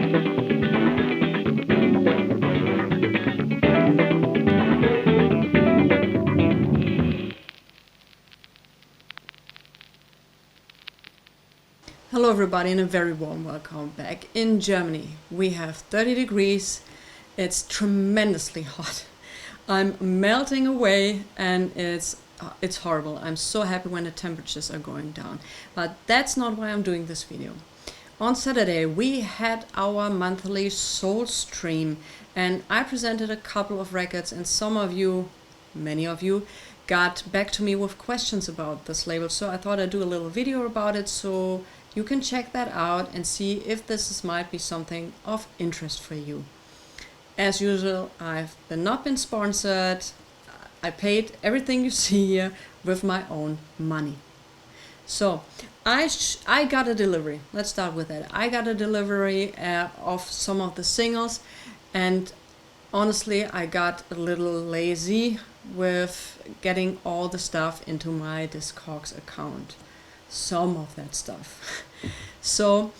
Hello everybody and a very warm welcome back. In Germany we have 30 degrees, it's tremendously hot. I'm melting away and it's horrible. I'm so happy when the temperatures are going down. But that's not why I'm doing this video. On Saturday we had our monthly soul stream and I presented a couple of records and some of you, many of you, got back to me with questions about this label. So I thought I'd do a little video about it so you can check that out and see if this might be something of interest for you. As usual, I've not been sponsored. I paid everything you see here with my own money. So I got a delivery. Let's start with that. I got a delivery of some of the singles, and honestly I got a little lazy with getting all the stuff into my Discogs account. Some of that stuff. So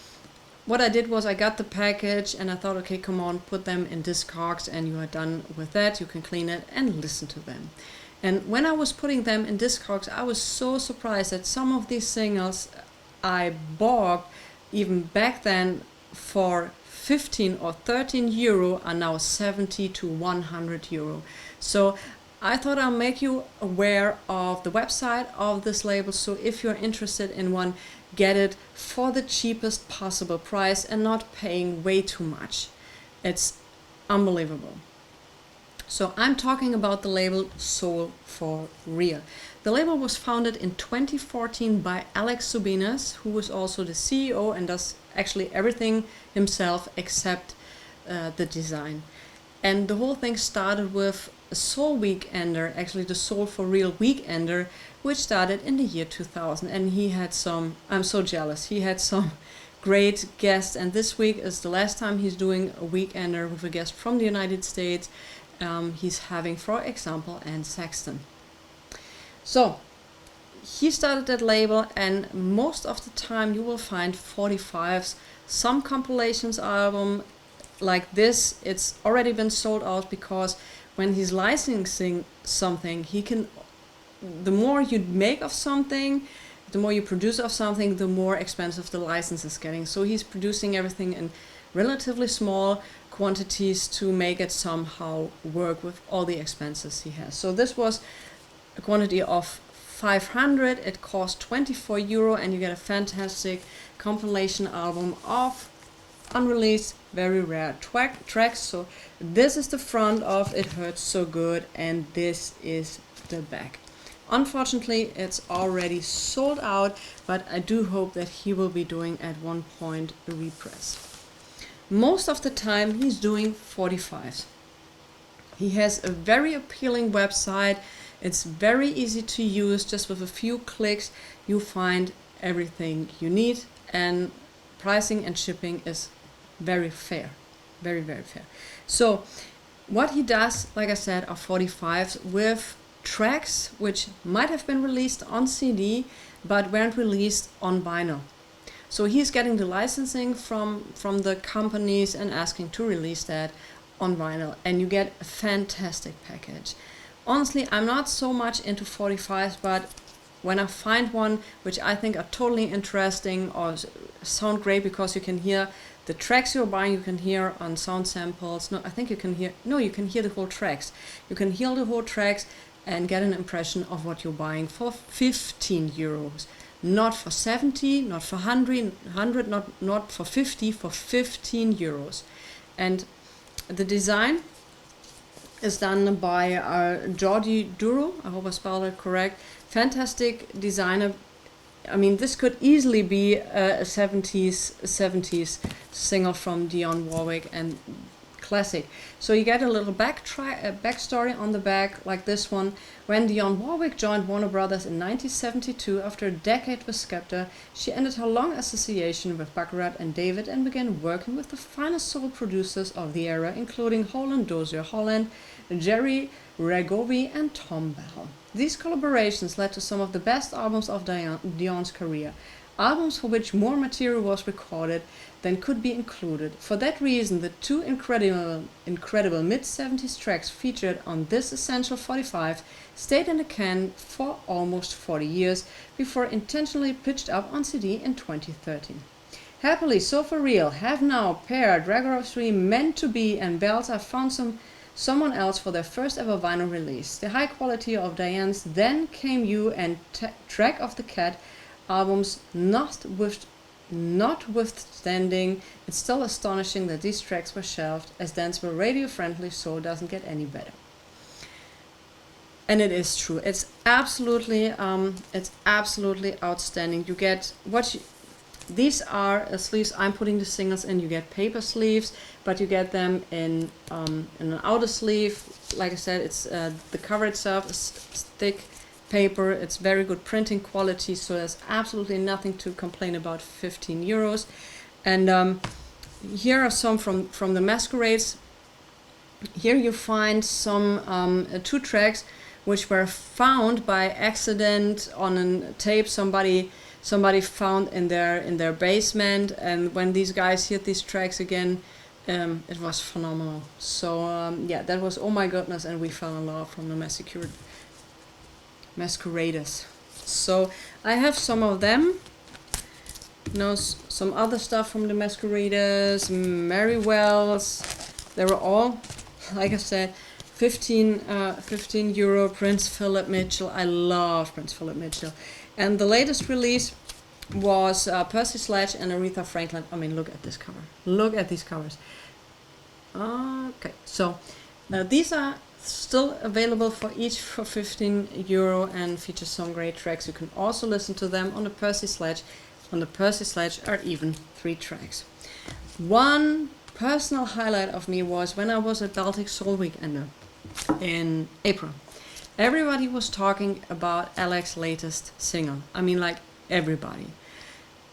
what I did was I got the package and I thought, okay, come on, put them in Discogs and you are done with that. You can clean it and listen to them. And when I was putting them in Discogs, I was so surprised that some of these singles I bought even back then for 15 or 13 euro are now 70 to 100 euro. So I thought I'll make you aware of the website of this label, so if you're interested in one, get it for the cheapest possible price and not paying way too much. It's unbelievable. So I'm talking about the label Soul for Real. The label was founded in 2014 by Alex Subinas, who was also the CEO and does actually everything himself except the design. And the whole thing started with a soul weekender, actually the Soul for Real weekender, which started in the year 2000. And he had some, I'm so jealous, he had some great guests. And this week is the last time he's doing a weekender with a guest from the United States. He's having, for example, Anne Sexton. So he started that label, and most of the time you will find 45s, some compilations album like this. It's already been sold out because when he's licensing something, he can, the more you make of something, the more you produce of something, the more expensive the license is getting. So he's producing everything in relatively small quantities to make it somehow work with all the expenses he has. So this was a quantity of 500. It cost 24 euro and you get a fantastic compilation album of unreleased, very rare tracks. So this is the front of It Hurts So Good and this is the back. Unfortunately, it's already sold out, but I do hope that he will be doing at one point a repress. Most of the time he's doing 45s. He has a very appealing website. It's very easy to use. Just with a few clicks you find everything you need, and pricing and shipping is very fair, very fair. So what he does, like I said, are 45s with tracks which might have been released on CD but weren't released on vinyl. So he's getting the licensing from the companies and asking to release that on vinyl, and you get a fantastic package. Honestly, I'm not so much into 45s, but when I find one which I think are totally interesting or sound great, because you can hear the tracks you're buying, you can hear on sound samples. No, I think you can hear, no, you can hear the whole tracks. You can hear the whole tracks and get an impression of what you're buying for 15 euros. Not for 70, not for 100, not for 50, for 15 euros. And the design is done by Jordi Duro, I hope I spelled it correct. Fantastic designer. I mean, this could easily be a 70s singer from Dionne Warwick and classic. So you get a little backstory on the back, like this one. When Dionne Warwick joined Warner Brothers in 1972 after a decade with Skepta, she ended her long association with Baccarat and David and began working with the finest soul producers of the era, including Holland Dozier Holland, Jerry Ragovi and Tom Bell. These collaborations led to some of the best albums of Dionne's career. albums for which more material was recorded than could be included. For that reason, the two incredible mid-70s tracks featured on this Essential 45 stayed in the can for almost 40 years before intentionally pitched up on CD in 2013. Happily, So For Real have now paired Record of Three, Meant to Be and Bells I Found Someone Else for their first ever vinyl release. The high quality of Diane's Then Came You and Track of the Cat albums notwithstanding, it's still astonishing that these tracks were shelved, as danceable radio-friendly soul doesn't get any better. And it is true. It's absolutely outstanding. You get these are sleeves. I'm putting the singles in. You get paper sleeves, but you get them in an outer sleeve. Like I said, it's the cover itself is thick paper. It's very good printing quality, so there's absolutely nothing to complain about. 15 euros. And here are some from the Masquerades. Here you find some 2 tracks which were found by accident on a tape somebody found in their basement, and when these guys heard these tracks again, it was phenomenal. So yeah, that was Oh My Goodness, and We Fell in Love from the Masqueraders. So I have some of them. Some other stuff from the Masqueraders, Mary Wells. They were all, like I said, 15 euro. Prince Philip Mitchell. I love Prince Philip Mitchell. And the latest release was Percy Sledge and Aretha Franklin. I mean, look at this cover. Look at these covers. Okay, so these are still available for each for 15 euro and feature some great tracks. You can also listen to them on the Percy Sledge. On the Percy Sledge are even 3 tracks. One personal highlight of me was when I was at Baltic Soul Weekender in April. Everybody was talking about Alex's latest single. I mean, like everybody.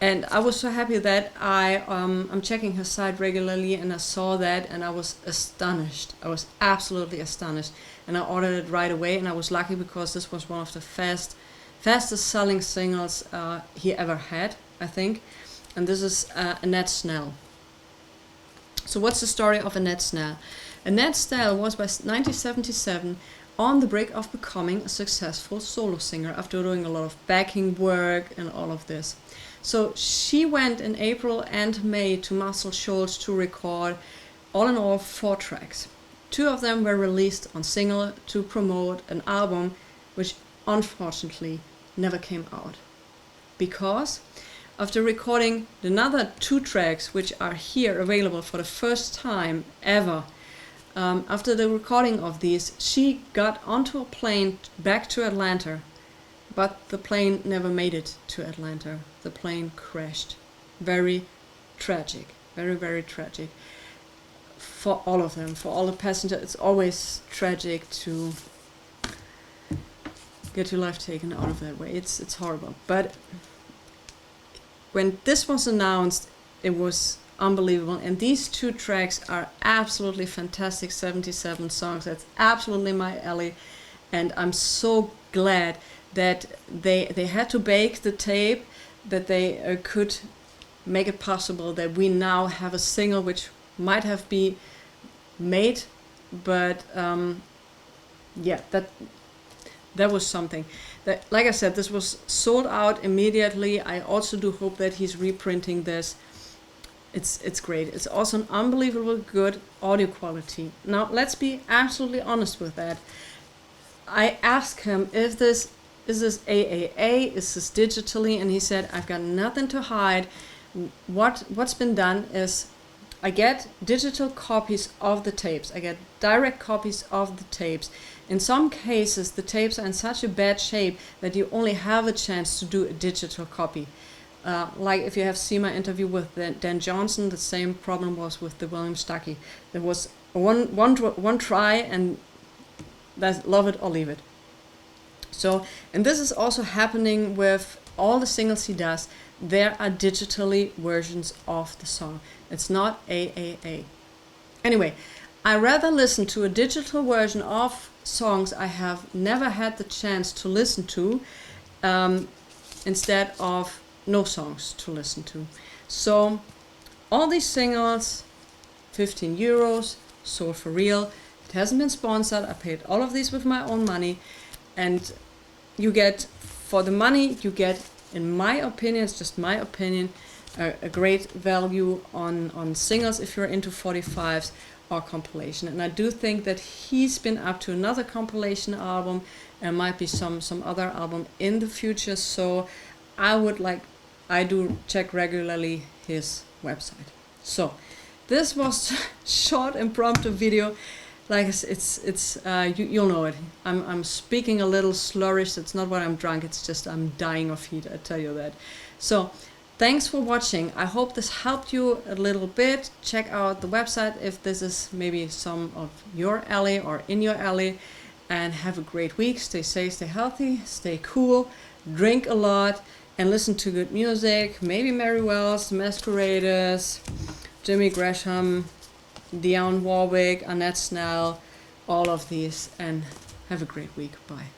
And I was so happy that I'm checking her site regularly, and I saw that, and I was astonished. I was absolutely astonished. And I ordered it right away, and I was lucky because this was one of the fastest selling singles he ever had, I think. And this is Annette Snell. So what's the story of Annette Snell? Annette Snell was by 1977 on the brink of becoming a successful solo singer after doing a lot of backing work and all of this. So she went in April and May to Muscle Shoals to record all in all 4 tracks. 2 of them were released on single to promote an album which unfortunately never came out. Because after recording another 2 tracks which are here available for the first time ever, after the recording of these, she got onto a plane back to Atlanta, but the plane never made it to Atlanta. The plane crashed. Very tragic. Very, very tragic. For all of them, for all the passengers. It's always tragic to get your life taken out of that way. It's horrible. But when this was announced, it was unbelievable, and these 2 tracks are absolutely fantastic 77 songs. That's absolutely my alley, and I'm so glad that they had to bake the tape, that they could make it possible that we now have a single which might have been made, but yeah, that was something. That, like I said, this was sold out immediately. I also do hope that he's reprinting this. It's great. It's also an unbelievable good audio quality. Now, let's be absolutely honest with that. I asked him, is this AAA? Is this digitally? And he said, I've got nothing to hide. What's been done is I get digital copies of the tapes. I get direct copies of the tapes. In some cases, the tapes are in such a bad shape that you only have a chance to do a digital copy. Like if you have seen my interview with Dan Johnson, the same problem was with the William Stuckey. There was one try, and that's love it or leave it. So, and this is also happening with all the singles he does. There are digitally versions of the song. It's not AAA. Anyway, I rather listen to a digital version of songs I have never had the chance to listen to, instead of no songs to listen to. So all these singles, 15 euros, sold for real. It hasn't been sponsored. I paid all of these with my own money, and you get, for the money you get, in my opinion, it's just my opinion, a great value on singles if you're into 45s or compilation. And I do think that he's been up to another compilation album, and might be some other album in the future. So I do check regularly his website. So this was short impromptu video. Like it's you'll know it. I'm speaking a little slurrish. It's not what I'm drunk. It's just I'm dying of heat. I tell you that. So thanks for watching. I hope this helped you a little bit. Check out the website if this is maybe some of your alley or in your alley. And have a great week. Stay safe, stay healthy, stay cool, drink a lot, and listen to good music. Maybe Mary Wells, The Masqueraders, Jimmy Gresham, Dionne Warwick, Annette Snell, all of these. And have a great week. Bye.